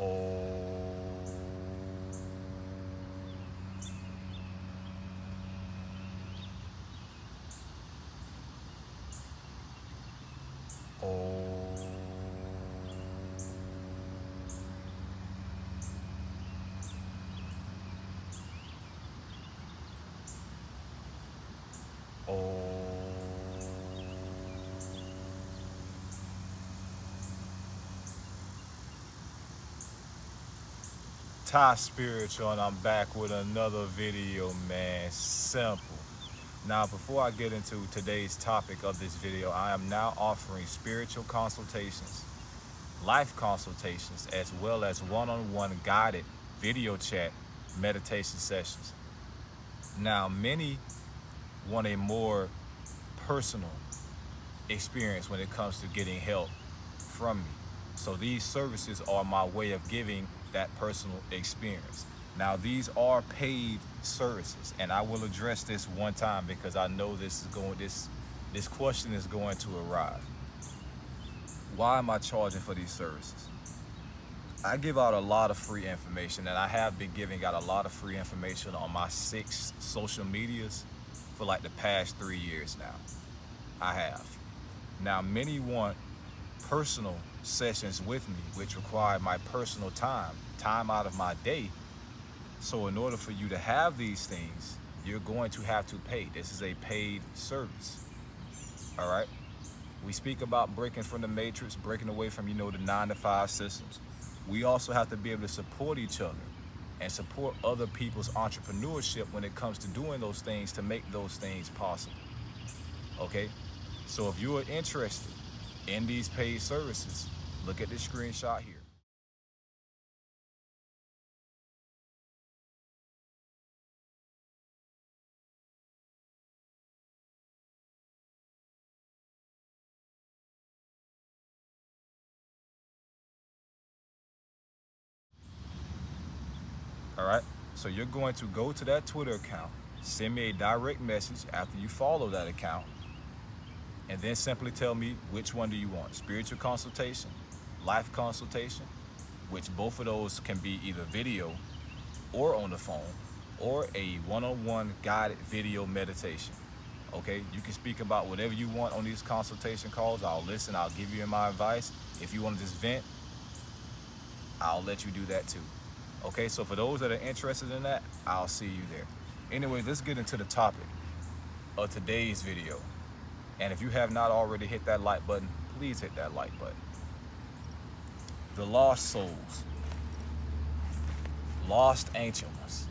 Oh. Oh. Oh. TySpiritual, and I'm back with another video, man. Simple. Now, before I get into today's topic of this video, I am now offering spiritual consultations, life consultations, as well as one-on-one guided video chat meditation sessions. Now, many want a more personal experience when it comes to getting help from me. So these services are my way of giving that personal experience. Now, these are paid services, and I will address this one time because I know this question is going to arise. Why am I charging for these services? I give out a lot of free information, and I have been giving out a lot of free information on my 6 social medias for like the past 3 years now. I have. Now, many want personal sessions with me, which require my personal time out of my day. So in order for you to have these things, you're going to have to pay. This is a paid service. All right. We speak about breaking from the matrix, breaking away from, the 9-to-5 systems. We also have to be able to support each other and support other people's entrepreneurship when it comes to doing those things to make those things possible. Okay. So if you are interested in these paid services, look at this screenshot here. All right. So you're going to go to that Twitter account, send me a direct message after you follow that account, and then simply tell me which one do you want, spiritual consultation, life consultation, which both of those can be either video or on the phone, or a one-on-one guided video meditation. Okay, you can speak about whatever you want on these consultation calls. I'll listen, I'll give you my advice. If you want to just vent, I'll let you do that too. Okay, so for those that are interested in that, I'll see you there. Anyway, let's get into the topic of today's video. And if you have not already hit that like button, please hit that like button. The lost souls, lost ancient ones,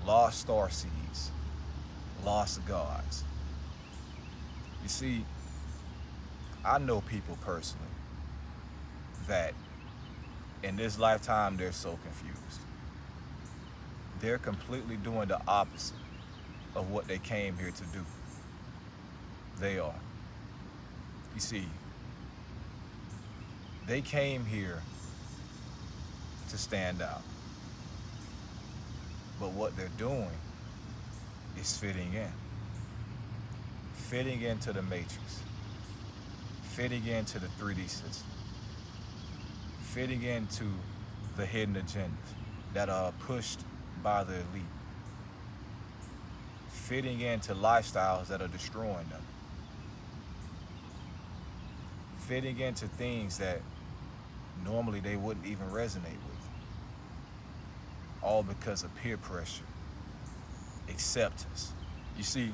lost starseeds, lost gods. You see, I know people personally that in this lifetime, they're so confused. They're completely doing the opposite of what they came here to do. They are. You see, they came here to stand out. But what they're doing is fitting in. Fitting into the matrix. Fitting into the 3D system. Fitting into the hidden agendas that are pushed by the elite. Fitting into lifestyles that are destroying them. Fitting into things that normally they wouldn't even resonate with. All because of peer pressure, acceptance. You see,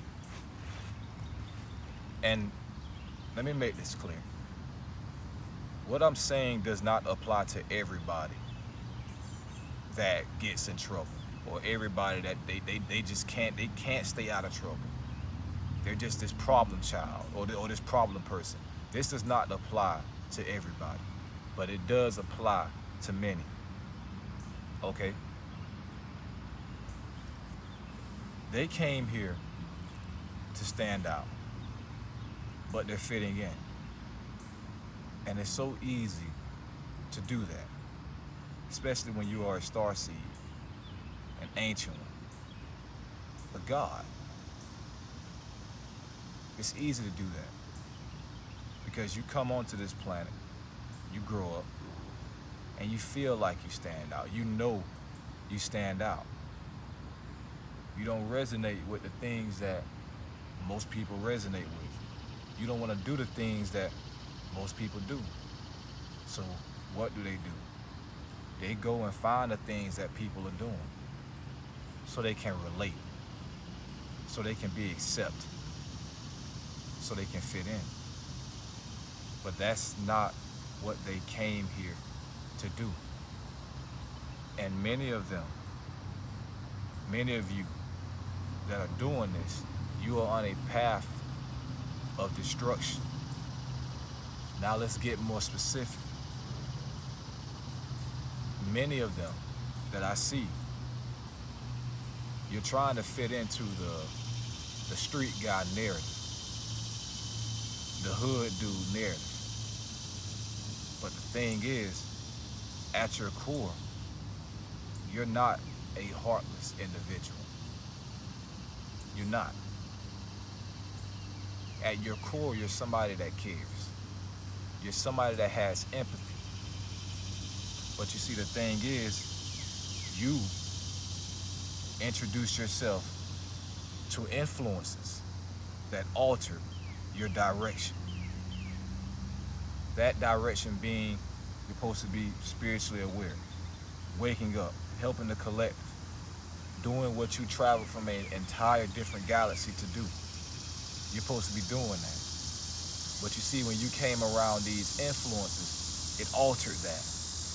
and let me make this clear. What I'm saying does not apply to everybody that gets in trouble, or everybody that they just can't stay out of trouble. They're just this problem child or this problem person. This does not apply to everybody, but it does apply to many. Okay? They came here to stand out, but they're fitting in. And it's so easy to do that, especially when you are a starseed, an ancient one, a god. It's easy to do that because you come onto this planet, you grow up, and you feel like you stand out. You know you stand out. You don't resonate with the things that most people resonate with. You don't want to do the things that most people do. So what do? They go and find the things that people are doing so they can relate, so they can be accepted, so they can fit in. But that's not what they came here to do. And many of them, many of you that are doing this, you are on a path of destruction. Now let's get more specific. Many of them that I see, you're trying to fit into the street guy narrative, the hood dude narrative. But the thing is, at your core, you're not a heartless individual. You're not. At your core, you're somebody that cares. You're somebody that has empathy. But you see, the thing is, you introduce yourself to influences that alter your direction. That direction being, you're supposed to be spiritually aware, waking up, helping the collective, doing what you traveled from an entire different galaxy to do. You're supposed to be doing that. But you see, when you came around these influences, it altered that.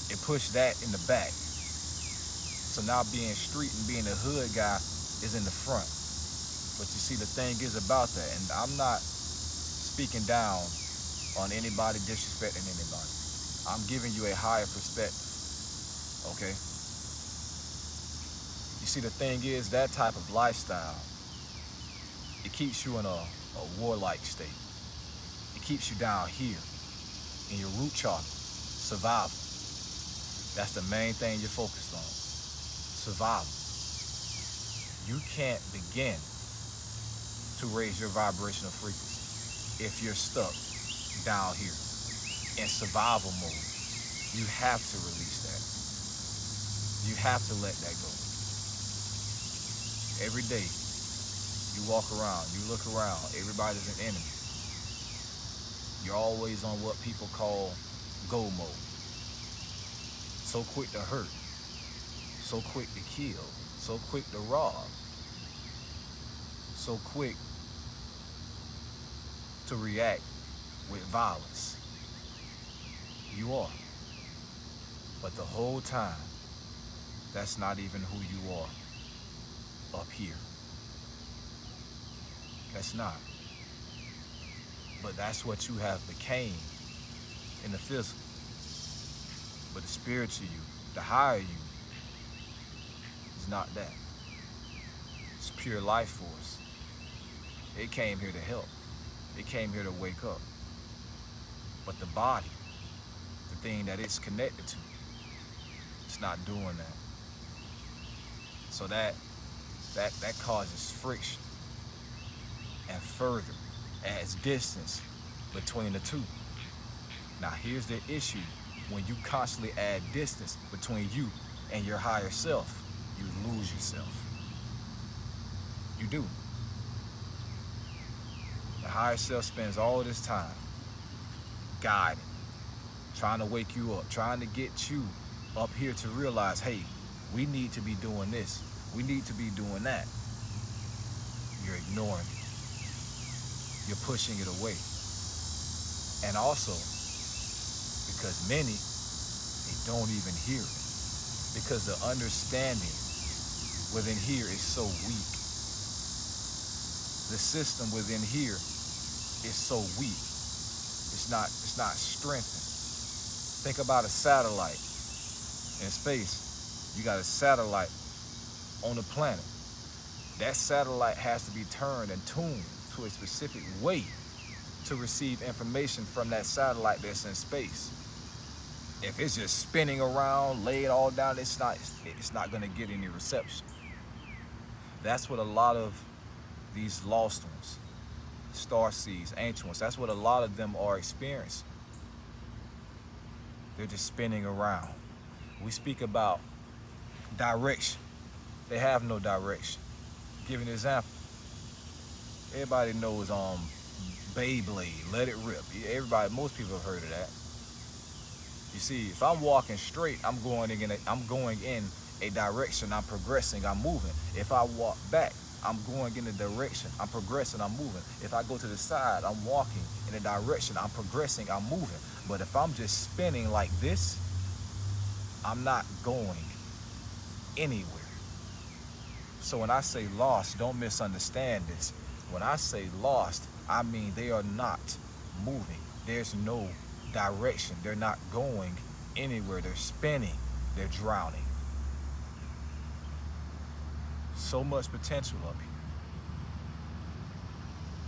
It pushed that in the back. So now being street and being a hood guy is in the front. But you see, the thing is about that, and I'm not speaking down on anybody, disrespecting anybody. I'm giving you a higher perspective, okay? You see, the thing is, that type of lifestyle, it keeps you in a warlike state. It keeps you down here in your root chakra, survival. That's the main thing you're focused on, survival. You can't begin to raise your vibrational frequency if you're stuck down here in survival mode. You have to release that. You have to let that go. Every day, you walk around, you look around, everybody's an enemy. You're always on what people call go mode. So quick to hurt, so quick to kill, so quick to rob, so quick to react with violence. You are. But the whole time, that's not even who you are up here. That's not. But that's what you have became in the physical. But the spiritual you, the higher you, is not that. It's pure life force. It came here to help. It came here to wake up. But the body, the thing that it's connected to, it's not doing that. So that causes friction and further adds distance between the two. Now here's the issue. When you constantly add distance between you and your higher self, you lose yourself. You do. The higher self spends all this time guiding, trying to wake you up, trying to get you up here to realize, hey, we need to be doing this. We need to be doing that. You're ignoring it. You're pushing it away. And also, because many, they don't even hear it. Because the understanding within here is so weak. The system within here is so weak. It's not strengthened. Think about a satellite in space. You got a satellite on the planet. That satellite has to be turned and tuned to a specific way to receive information from that satellite that's in space. If it's just spinning around, laid all down, it's not gonna get any reception. That's what a lot of these lost ones, Starseeds, ancient ones, that's what a lot of them are experiencing. They're just spinning around. We speak about direction. They have no direction. Give you an example. Everybody knows Beyblade, Let It Rip. Everybody, most people have heard of that. You see, if I'm walking straight, I'm going in a direction, I'm progressing, I'm moving. If I walk back, I'm going in a direction, I'm progressing, I'm moving. If I go to the side, I'm walking in a direction, I'm progressing, I'm moving. But if I'm just spinning like this, I'm not going anywhere. So when I say lost, don't misunderstand this. When I say lost, I mean they are not moving. There's no direction. They're not going anywhere. They're spinning. They're drowning. So much potential up here,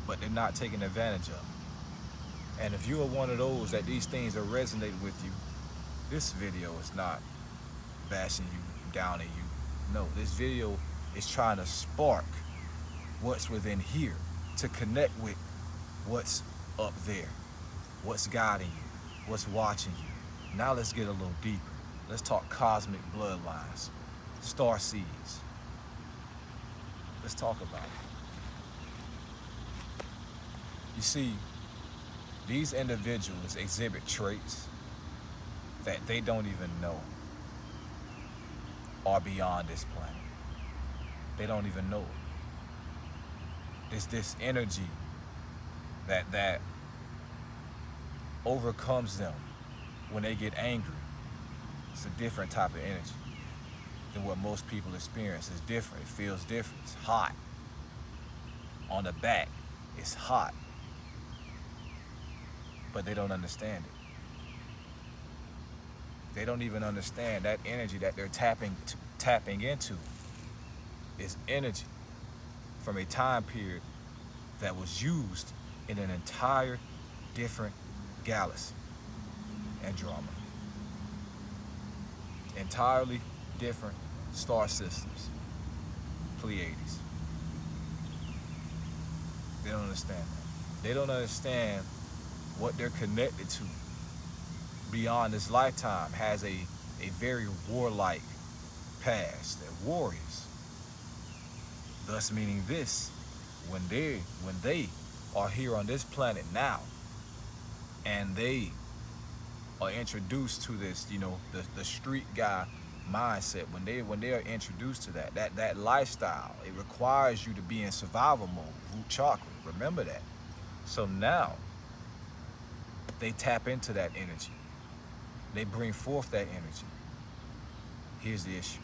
but they're not taking advantage of. And if you are one of those that these things are resonating with you, this video is not bashing you, downing you. No, this video is trying to spark what's within here to connect with what's up there, what's guiding you, what's watching you. Now let's get a little deeper. Let's talk cosmic bloodlines, Starseeds. Let's talk about it. You see, these individuals exhibit traits that they don't even know are beyond this planet. They don't even know it. It's this energy that overcomes them when they get angry. It's a different type of energy than what most people experience. It's different. It feels different. It's hot. On the back, it's hot. But they don't understand it. They don't even understand that energy that they're tapping into is energy from a time period that was used in an entire different galaxy, Andromeda. Entirely different star systems, Pleiades. They don't understand that. They don't understand what they're connected to beyond this lifetime has a very warlike past. They're warriors. Thus meaning this, when they are here on this planet now and they are introduced to this, the street guy mindset, when they are introduced to that lifestyle, it requires you to be in survival mode, root chakra, remember that. So now they tap into that energy. They bring forth that energy. Here's the issue.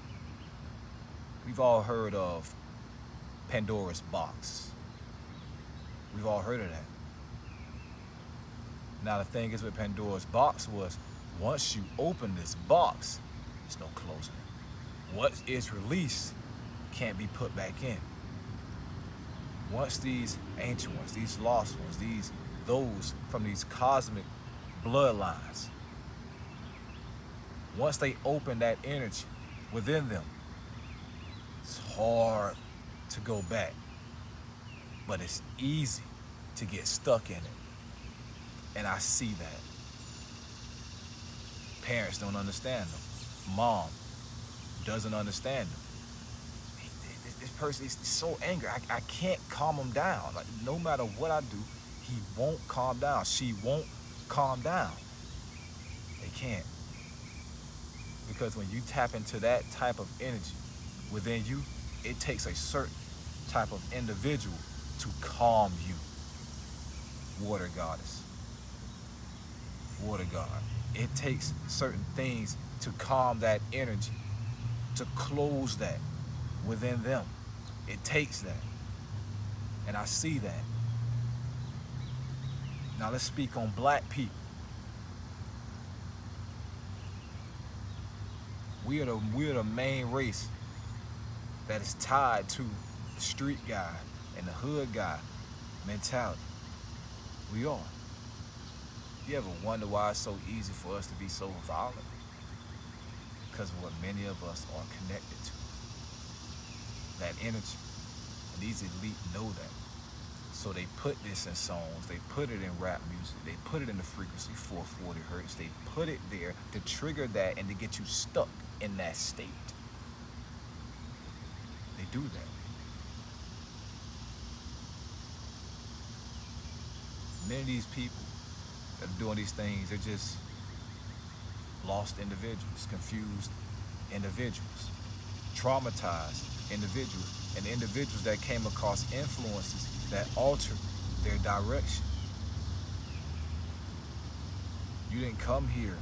We've all heard of Pandora's box. We've all heard of that. Now the thing is with Pandora's box was, once you open this box, there's no closing it. What is released can't be put back in. Once these ancient ones, these lost ones, those from these cosmic bloodlines, once they open that energy within them, it's hard to go back, but it's easy to get stuck in it. And I see that. Parents don't understand them. Mom doesn't understand them. This person is so angry. I can't calm him down. Like, no matter what I do, he won't calm down. She won't calm down. They can't. Because when you tap into that type of energy within you, it takes a certain type of individual to calm you. Water goddess. Water god. It takes certain things to calm that energy, to close that within them. It takes that. And I see that. Now let's speak on black people. We are the main race that is tied to the street guy and the hood guy mentality. We are. You ever wonder why it's so easy for us to be so violent? Because of what many of us are connected to. That energy. And these elite know that. So they put this in songs, they put it in rap music, they put it in the frequency 440 hertz, they put it there to trigger that and to get you stuck in that state. They do that. Many of these people that are doing these things, they're just lost individuals, confused individuals, traumatized individuals, and individuals that came across influences that altered their direction. You didn't come here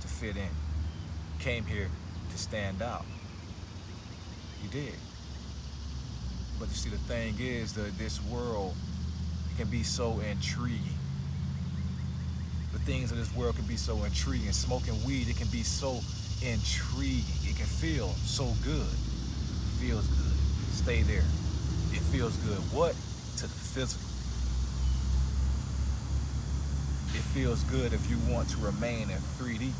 to fit in. You came here to stand out. You did. But you see, the thing is that this world can be so intriguing. The things of this world can be so intriguing. Smoking weed, it can be so intriguing. It can feel so good. It feels good. Stay there. It feels good. What? To the physical. It feels good if you want to remain in 3D.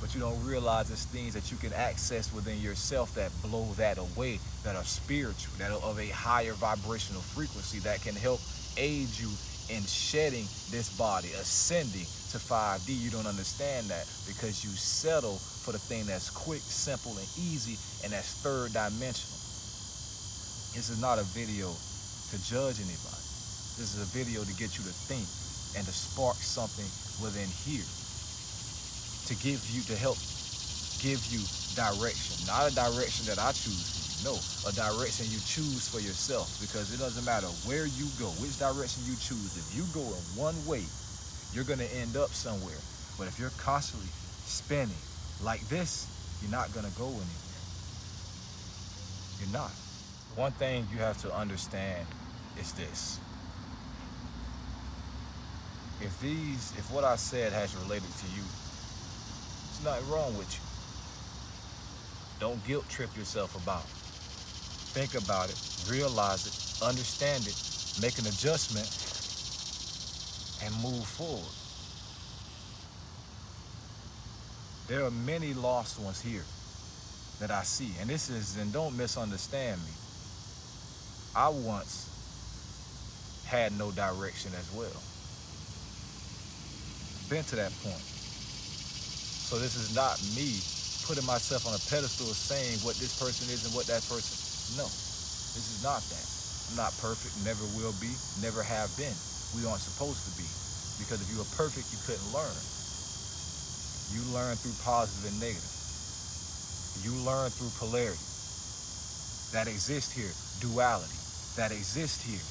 But you don't realize it's things that you can access within yourself that blow that away, that are spiritual, that are of a higher vibrational frequency, that can help aid you in shedding this body, ascending to 5D. You don't understand that because you settle for the thing that's quick, simple, and easy, and that's third dimensional. This is not a video to judge anybody. This is a video to get you to think and to spark something within here, to give you, to help give you direction. Not a direction that I choose for you, no, a direction you choose for yourself, because it doesn't matter where you go, which direction you choose. If you go in one way, you're gonna end up somewhere. But if you're constantly spinning like this, you're not gonna go anywhere. You're not. One thing you have to understand is this. If what I said has related to you, there's nothing wrong with you. Don't guilt trip yourself about it. Think about it, realize it, understand it, make an adjustment, and move forward. There are many lost ones here that I see, and and don't misunderstand me. I once had no direction as well. Been to that point. So this is not me putting myself on a pedestal saying what this person is and what that person. No, this is not that. I'm not perfect, never will be, never have been. We aren't supposed to be. Because if you were perfect, you couldn't learn. You learn through positive and negative. You learn through polarity. That exists here. Duality. That exists here.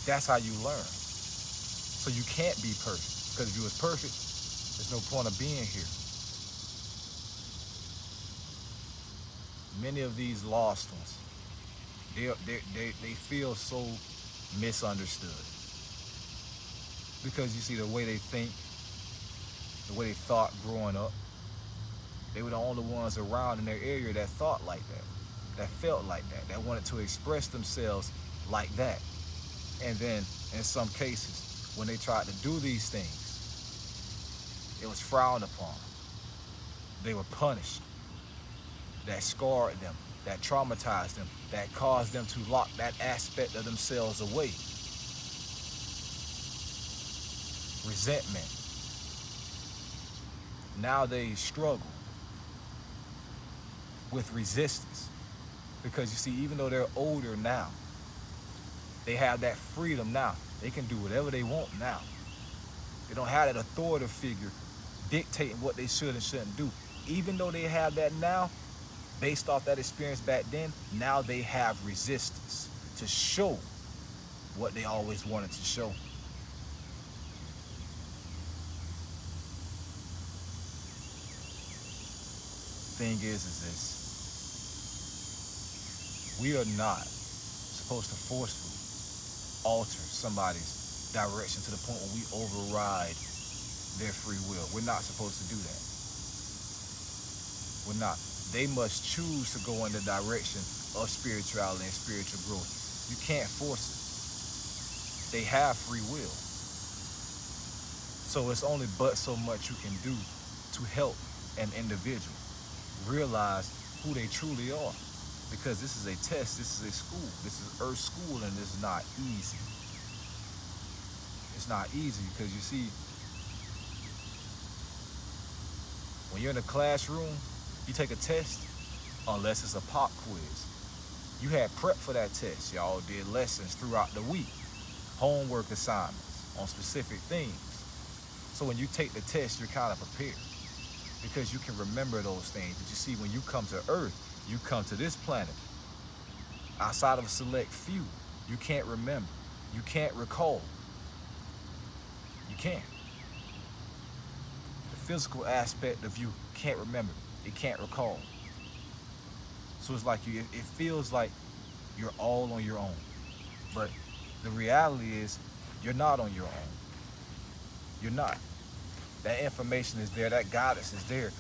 That's how you learn. So you can't be perfect. Because if you was perfect, there's no point of being here. Many of these lost ones, they feel so misunderstood. Because you see, the way they think, the way they thought growing up, they were the only ones around in their area that thought like that felt like that wanted to express themselves like that. And then, in some cases, when they tried to do these things, it was frowned upon. They were punished. That scarred them, that traumatized them, that caused them to lock that aspect of themselves away. Resentment. Now they struggle with resistance. Because you see, even though they're older now, they have that freedom now. They can do whatever they want now. They don't have that authoritative figure dictating what they should and shouldn't do. Even though they have that now, based off that experience back then, now they have resistance to show what they always wanted to show. Thing is this. We are not supposed to forcefully alter somebody's direction to the point where we override their free will. We're not supposed to do that. We're not. They must choose to go in the direction of spirituality and spiritual growth. You can't force it. They have free will. So it's only but so much you can do to help an individual realize who they truly are. Because this is a test, this is a school, this is Earth school, and it's not easy. It's not easy because you see, when you're in a classroom, you take a test, unless it's a pop quiz. You had prep for that test. Y'all did lessons throughout the week, homework assignments on specific things. So when you take the test, you're kind of prepared because you can remember those things. But you see, when you come to Earth, you come to this planet, outside of a select few, you can't remember. You can't recall. You can't. The physical aspect of you can't remember. It can't recall. So it's like it feels like you're all on your own. But the reality is you're not on your own. You're not. That information is there, that guidance is there.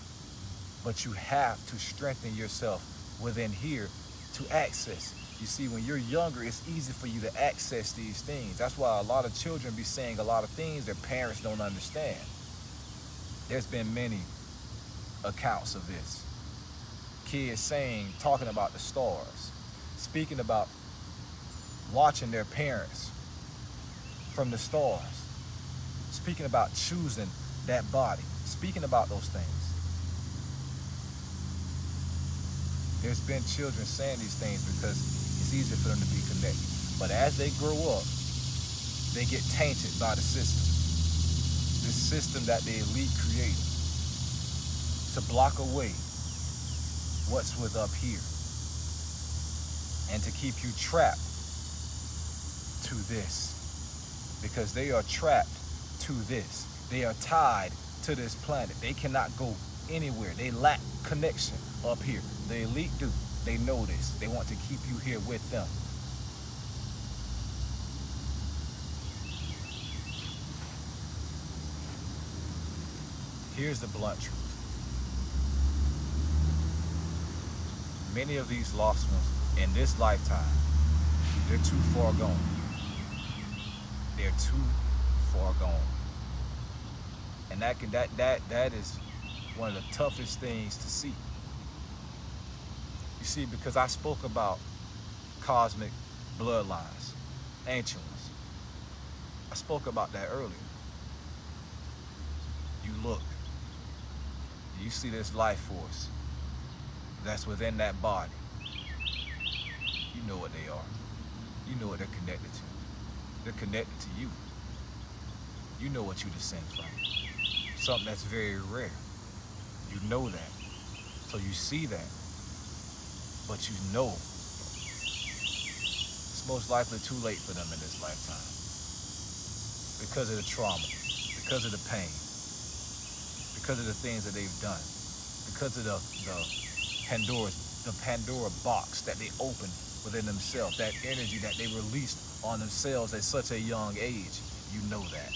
But you have to strengthen yourself within here to access it. You see, when you're younger, it's easy for you to access these things. That's why a lot of children be saying a lot of things their parents don't understand. There's been many accounts of this. Kids talking about the stars, speaking about watching their parents from the stars, speaking about choosing that body, speaking about those things. There's been children saying these things because it's easier for them to be connected. But as they grow up, they get tainted by the system. This system that the elite created to block away what's with up here and to keep you trapped to this, because they are trapped to this. They are tied to this planet. They cannot go anywhere. They lack connection up here. The elite do. They know this. They want to keep you here with them. Here's the blunt truth. Many of these lost ones in this lifetime, they're too far gone. They're too far gone. And that is one of the toughest things to see. You see, because I spoke about cosmic bloodlines, ancient ones. I spoke about that earlier. You look, you see this life force that's within that body. You know what they are. You know what they're connected to. They're connected to you. You know what you descend from. Something that's very rare. You know that. So you see that. But you know it's most likely too late for them in this lifetime. Because of the trauma. Because of the pain. Because of the things that they've done. Because of the Pandora box that they opened within themselves. That energy that they released on themselves at such a young age. You know that.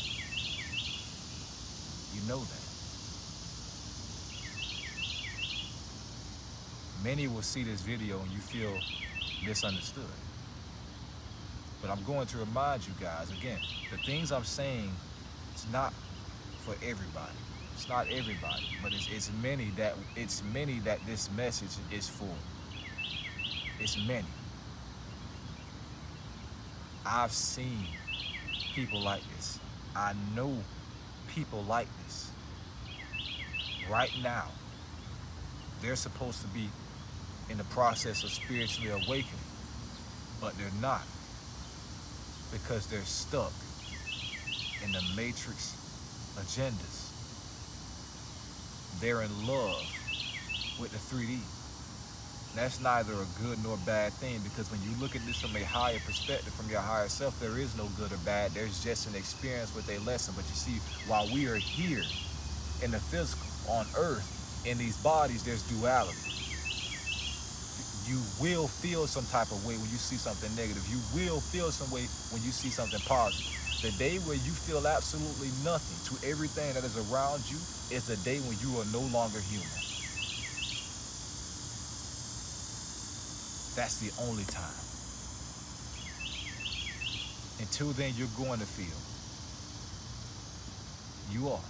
You know that. Many will see this video and you feel misunderstood. But I'm going to remind you guys, again, the things I'm saying, it's not for everybody. It's not everybody, but it's many that this message is for. It's many. I've seen people like this. I know people like this. Right now, they're supposed to be in the process of spiritually awakening, but they're not, because they're stuck in the matrix agendas. They're in love with the 3D. That's neither a good nor bad thing, because when you look at this from a higher perspective, from your higher self, there is no good or bad. There's just an experience with a lesson. But you see, while we are here in the physical, on Earth, in these bodies, there's duality. You will feel some type of way when you see something negative. You will feel some way when you see something positive. The day where you feel absolutely nothing to everything that is around you is the day when you are no longer human. That's the only time. Until then, you're going to feel. You are.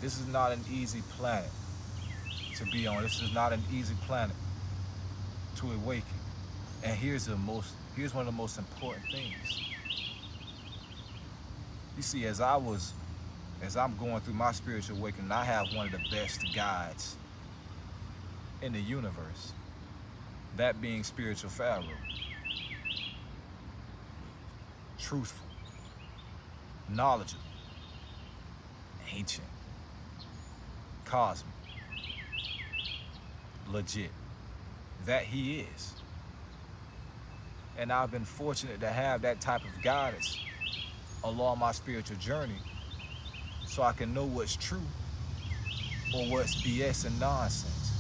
This is not an easy planet. to be on. This is not an easy planet to awaken. And here's one of the most important things. You see, as I'm going through my spiritual awakening, I have one of the best guides in the universe. That being spiritual Pharaoh. Truthful, knowledgeable, ancient, cosmic, legit. That he is. And I've been fortunate to have that type of guidance along my spiritual journey, so I can know what's true or what's BS and nonsense.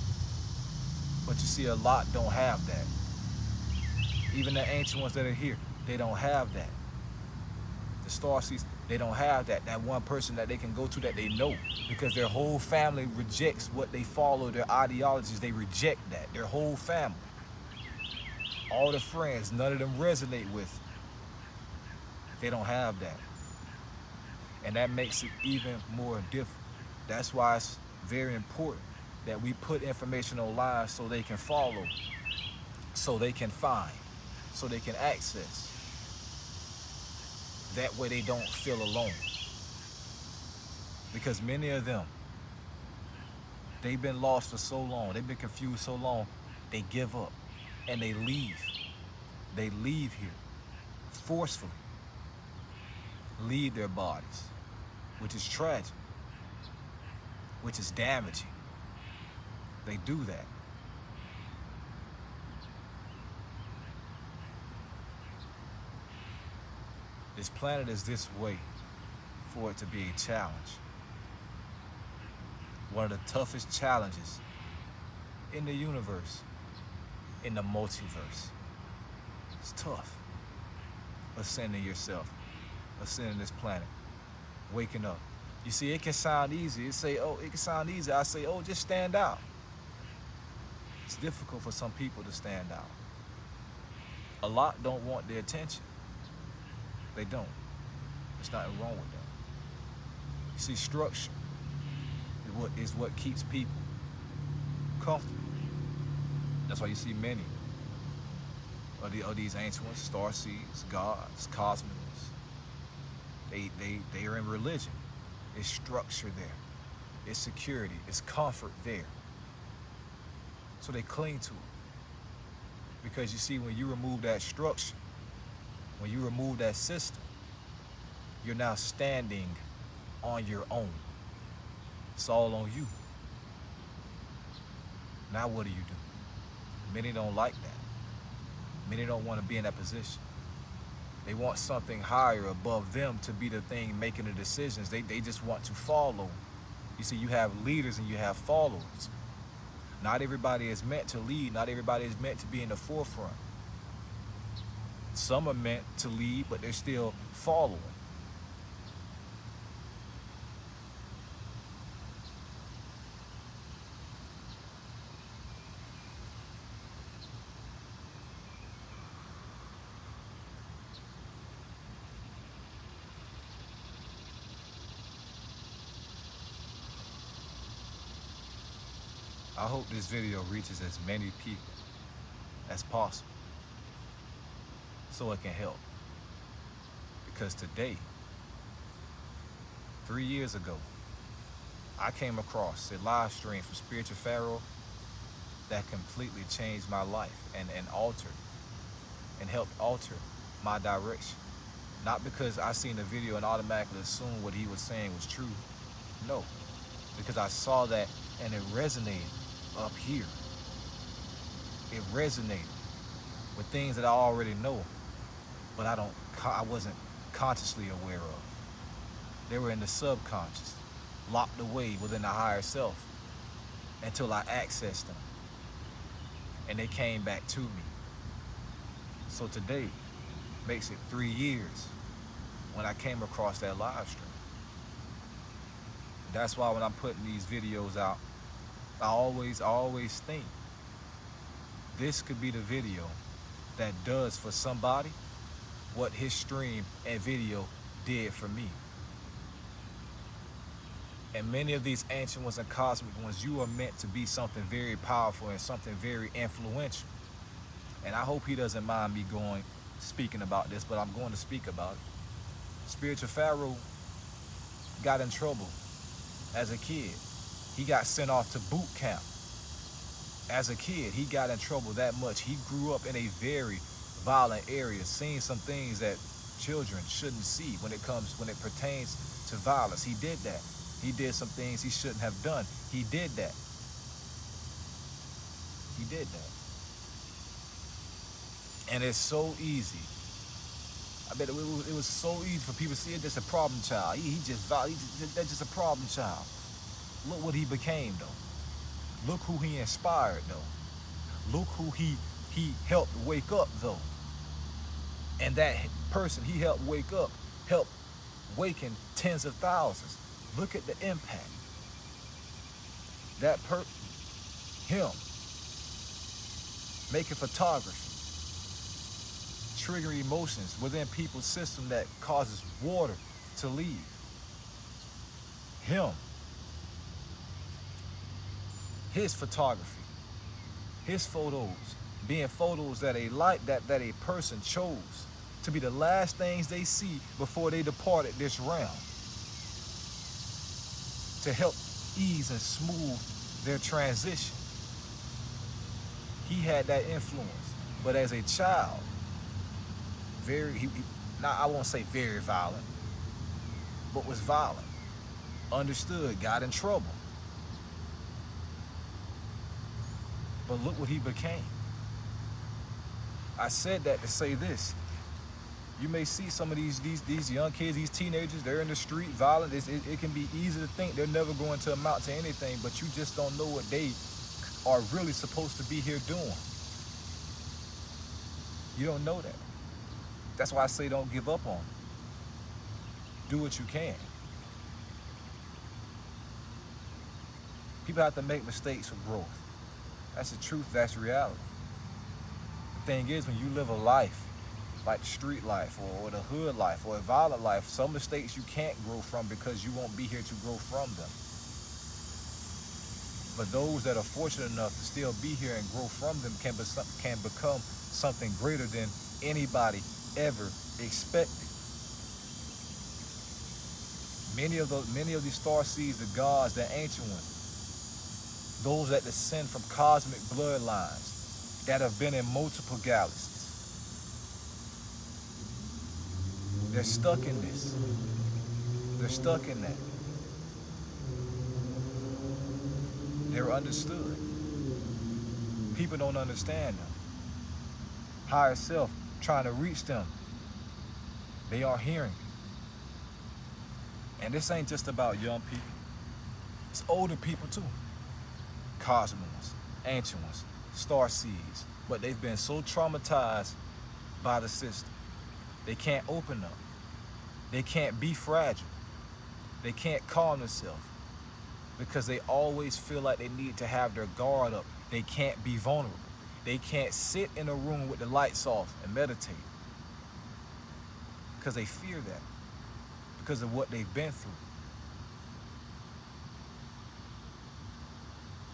But you see, a lot don't have that. Even the ancient ones that are here, they don't have that. The Starseeds, they don't have that. That one person that they can go to that they know, because their whole family rejects what they follow, their ideologies. They reject that, their whole family. All the friends, none of them resonate with it. They don't have that. And that makes it even more difficult. That's why it's very important that we put information online so they can follow, so they can find, so they can access. That way they don't feel alone. Because many of them, they've been lost for so long, they've been confused so long, they give up and they leave. They leave here forcefully. Leave their bodies, which is tragic, which is damaging. They do that. This planet is this way for it to be a challenge. One of the toughest challenges in the universe, in the multiverse. It's tough. Ascending yourself, ascending this planet, waking up. You see, it can sound easy. It can sound easy. I say, oh, just stand out. It's difficult for some people to stand out. A lot don't want the attention. They don't. There's nothing wrong with that. You see, structure is what keeps people comfortable. That's why you see many of these ancient ones, Starseeds, gods, cosmos. They are in religion. It's structure there. It's security. It's comfort there. So they cling to it. Because you see, when you remove that structure, when you remove that system, you're now standing on your own. It's all on you. Now what do? Many don't like that. Many don't want to be in that position. They want something higher above them to be the thing making the decisions. They just want to follow. You see, you have leaders and you have followers. Not everybody is meant to lead. Not everybody is meant to be in the forefront. Some are meant to lead, but they're still following. I hope this video reaches as many people as possible so it can help. Because today, 3 years ago, I came across a live stream from Spiritual Pharaoh that completely changed my life and altered and helped alter my direction. Not because I seen the video and automatically assumed what he was saying was true. No, because I saw that and it resonated up here. It resonated with things that I already know, but I wasn't consciously aware of. They were in the subconscious, locked away within the higher self until I accessed them and they came back to me. So today makes it 3 years when I came across that live stream. That's why when I'm putting these videos out, I always think this could be the video that does for somebody what his stream and video did for me. And many of these ancient ones and cosmic ones, you are meant to be something very powerful and something very influential. And I hope he doesn't mind me speaking about this, but I'm going to speak about it. Spiritual Pharaoh got in trouble as a kid. He got sent off to boot camp. As a kid, he got in trouble that much. He grew up in a very violent area, seeing some things that children shouldn't see when it pertains to violence. He did that. He did some things he shouldn't have done. He did that. He did that. And it's so easy. I bet it was so easy for people to see it just a problem child. That's just a problem child. Look what he became though. Look who he inspired though. Look who he helped wake up though. And that person he helped wake up, helped waken tens of thousands. Look at the impact. That him, making photography, triggering emotions within people's system that causes water to leave. Him, his photography, his photos, being photos that a person chose to be the last things they see before they departed this realm, to help ease and smooth their transition. He had that influence, but as a child, I won't say very violent, but was violent, understood, got in trouble. But look what he became. I said that to say this. You may see some of these young kids, these teenagers, they're in the street, violent. It can be easy to think they're never going to amount to anything, but you just don't know what they are really supposed to be here doing. You don't know that. That's why I say don't give up on them. Do what you can. People have to make mistakes for growth. That's the truth, that's reality. The thing is, when you live a life, like street life or the hood life or a violent life, some mistakes you can't grow from because you won't be here to grow from them. But those that are fortunate enough to still be here and grow from them can become something greater than anybody ever expected. Many of these Starseeds, the gods, the ancient ones, those that descend from cosmic bloodlines that have been in multiple galaxies, they're stuck in this. They're stuck in that. They're understood. People don't understand them. Higher self trying to reach them. They are hearing. And this ain't just about young people. It's older people too. Cosmic ones, ancient ones, Starseeds. But they've been so traumatized by the system. They can't open up. They can't be fragile. They can't calm themselves because they always feel like they need to have their guard up. They can't be vulnerable. They can't sit in a room with the lights off and meditate because they fear that because of what they've been through.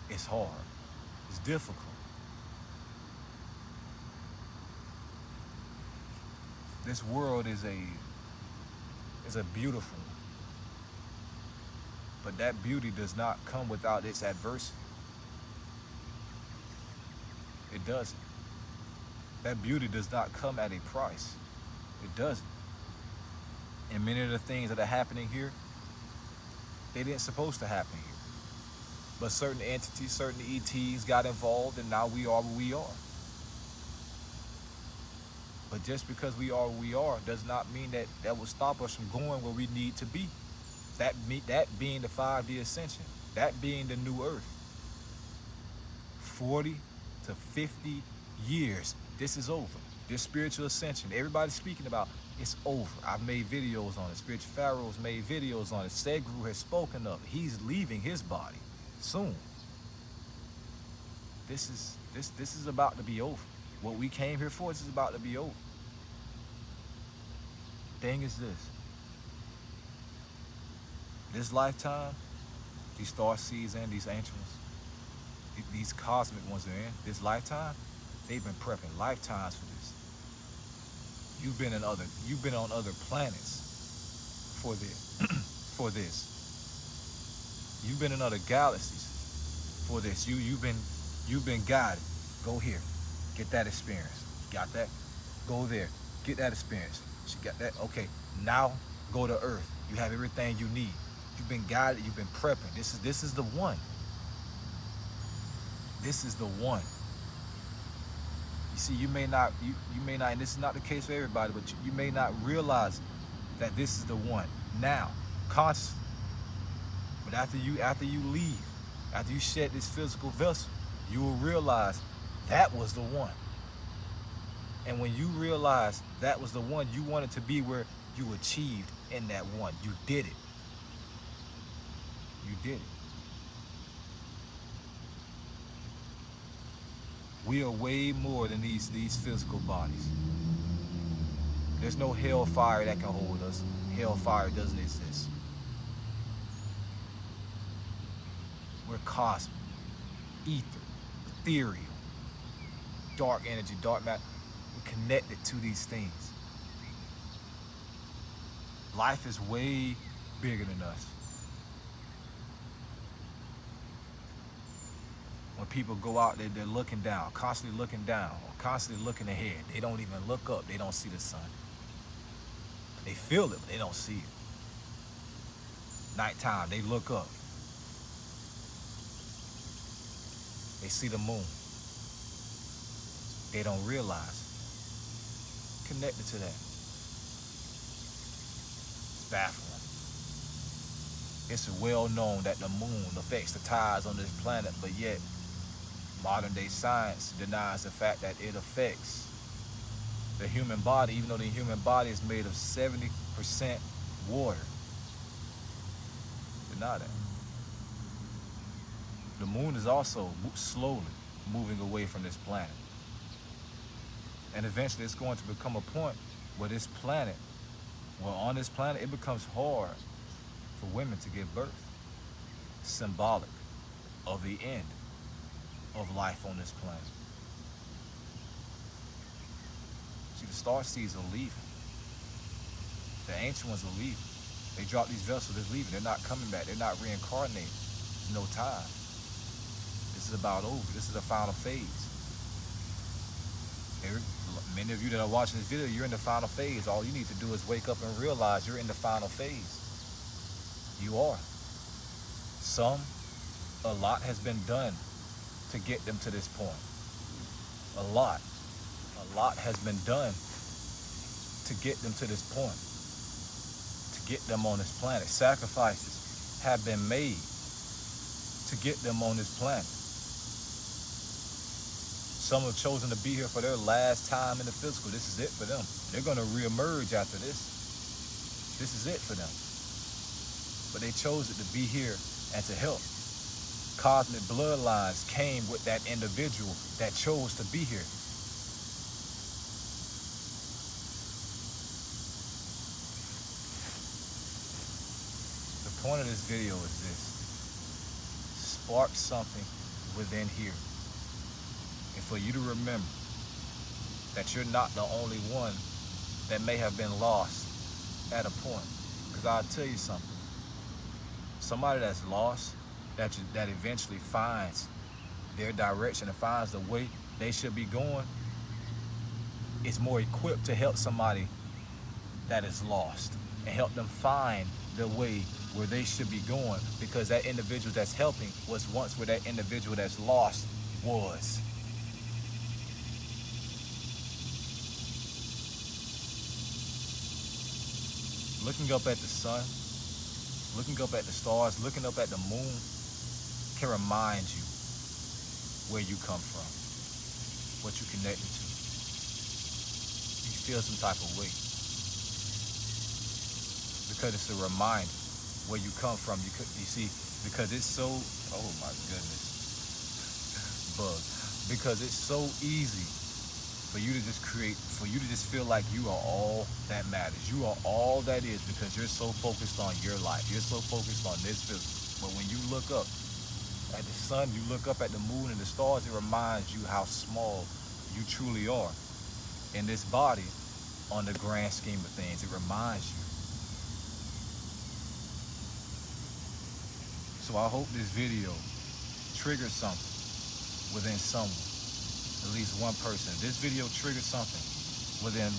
It's hard. It's difficult. This world is a beautiful one. But that beauty does not come without its adversity. It doesn't. That beauty does not come at a price. It doesn't. And many of the things that are happening here, they didn't supposed to happen here. But certain entities, certain ETs got involved, and now we are where we are. But just because we are where we are does not mean that will stop us from going where we need to be. That being the 5D Ascension. That being the new Earth. 40 to 50 years. This is over. This spiritual ascension, everybody's speaking about, it's over. I've made videos on it. Spiritual Pharaoh's made videos on it. Segru has spoken of it. He's leaving his body soon. This is about to be over. What we came here for, this is about to be over. Thing is this lifetime, these Starseeds and these ancient ones, these cosmic ones are in this lifetime, they've been prepping lifetimes for this. You've been on other planets for this. For this. You've been in other galaxies for this. You've been guided. Go here, get that experience. Got that? Go there, get that experience. She got that? Okay, now go to Earth. You have everything you need. You've been guided, you've been prepping. This is the one. This is the one. You see, you may not, and this is not the case for everybody, but you may not realize that this is the one now, consciously. But after you leave, after you shed this physical vessel, you will realize that was the one. And when you realize that was the one, you wanted to be where you achieved in that one. You did it. You did it. We are way more than these physical bodies. There's no hellfire that can hold us. Hellfire doesn't exist. We're cosmic, ether, ethereal, dark energy, dark matter. We're connected to these things. Life is way bigger than us. When people go out, they're looking down, constantly looking down, or constantly looking ahead. They don't even look up. They don't see the sun. They feel it, but they don't see it. Nighttime, they look up. They see the moon. They don't realize. Connected to that. It's baffling. It's well known that the moon affects the tides on this planet, but yet modern day science denies the fact that it affects the human body, even though the human body is made of 70% water. Deny that. The moon is also slowly moving away from this planet. And eventually it's going to become a point where this planet, on this planet, it becomes hard for women to give birth. Symbolic of the end of life on this planet. See, the Starseeds are leaving. The ancient ones are leaving. They drop these vessels, they're leaving. They're not coming back. They're not reincarnating. There's no time. This is about over. This is the final phase. Many of you that are watching this video, you're in the final phase. All you need to do is wake up and realize you're in the final phase. You are. A lot has been done to get them to this point. A lot has been done to get them to this point. To get them on this planet. Sacrifices have been made to get them on this planet. Some have chosen to be here for their last time in the physical. This is it for them. They're going to reemerge after this. This is it for them. But they chose it to be here and to help. Cosmic bloodlines came with that individual that chose to be here. The point of this video is this. Spark something within here. And for you to remember that you're not the only one that may have been lost at a point. Because I'll tell you something. Somebody that's lost, that eventually finds their direction and finds the way they should be going, is more equipped to help somebody that is lost and help them find the way where they should be going, because that individual that's helping was once where that individual that's lost was. Looking up at the sun, looking up at the stars, looking up at the moon can remind you where you come from, what you connected to. You feel some type of way. Because it's a reminder where you come from. You see, because it's so, oh my goodness, because it's so easy for you to just feel like you are all that matters. You are all that is, because you're so focused on your life. You're so focused on this physical. But when you look up at the sun, you look up at the moon and the stars, it reminds you how small you truly are in this body on the grand scheme of things. It reminds you. So I hope this video triggers something within someone, at least one person. This video triggered something within at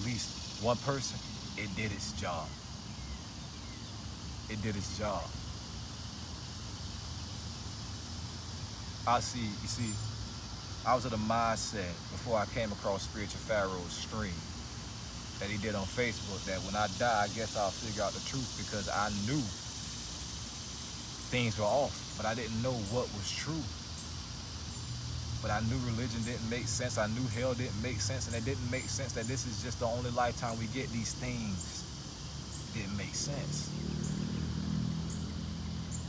least one person. It did its job. It did its job. You see, I was at a mindset before I came across Spiritual Pharaoh's stream that he did on Facebook, that when I die, I guess I'll figure out the truth, because I knew things were off, but I didn't know what was true. But I knew religion didn't make sense. I knew hell didn't make sense, and it didn't make sense that this is just the only lifetime we get these things. It didn't make sense.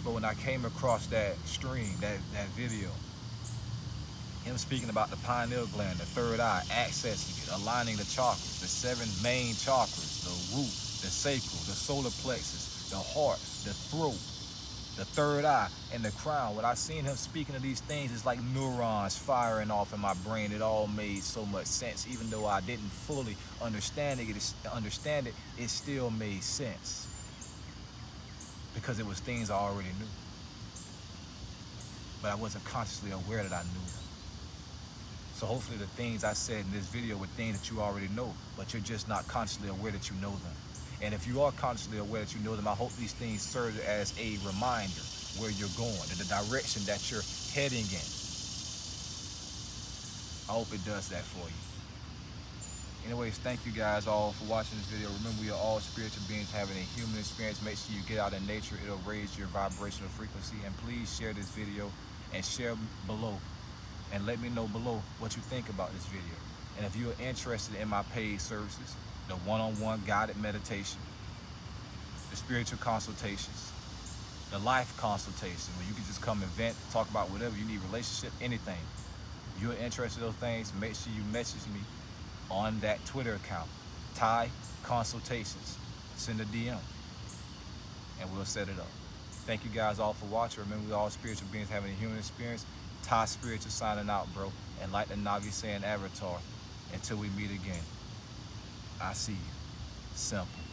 But when I came across that stream, that video, him speaking about the pineal gland, the third eye, accessing it, aligning the chakras, the 7 main chakras, the root, the sacral, the solar plexus, the heart, the throat, the third eye, and the crown. When I seen him speaking of these things, it's like neurons firing off in my brain. It all made so much sense. Even though I didn't fully understand it, it still made sense. Because it was things I already knew. But I wasn't consciously aware that I knew them. So hopefully the things I said in this video were things that you already know, but you're just not consciously aware that you know them. And if you are consciously aware that you know them, I hope these things serve as a reminder where you're going and the direction that you're heading in. I hope it does that for you. Anyways, thank you guys all for watching this video. Remember, we are all spiritual beings having a human experience. Make sure you get out in nature. It'll raise your vibrational frequency. And please share this video and share below. And let me know below what you think about this video. And if you're interested in my paid services, the one-on-one guided meditation, the spiritual consultations, the life consultation, where you can just come and vent, talk about whatever you need, relationship, anything. If you're interested in those things, make sure you message me on that Twitter account, Ty Consultations. Send a DM and we'll set it up. Thank you guys all for watching. Remember, we're all spiritual beings having a human experience. TySpiritual signing out, bro. And like the Navi saying, Avatar, until we meet again, I see you. Simple.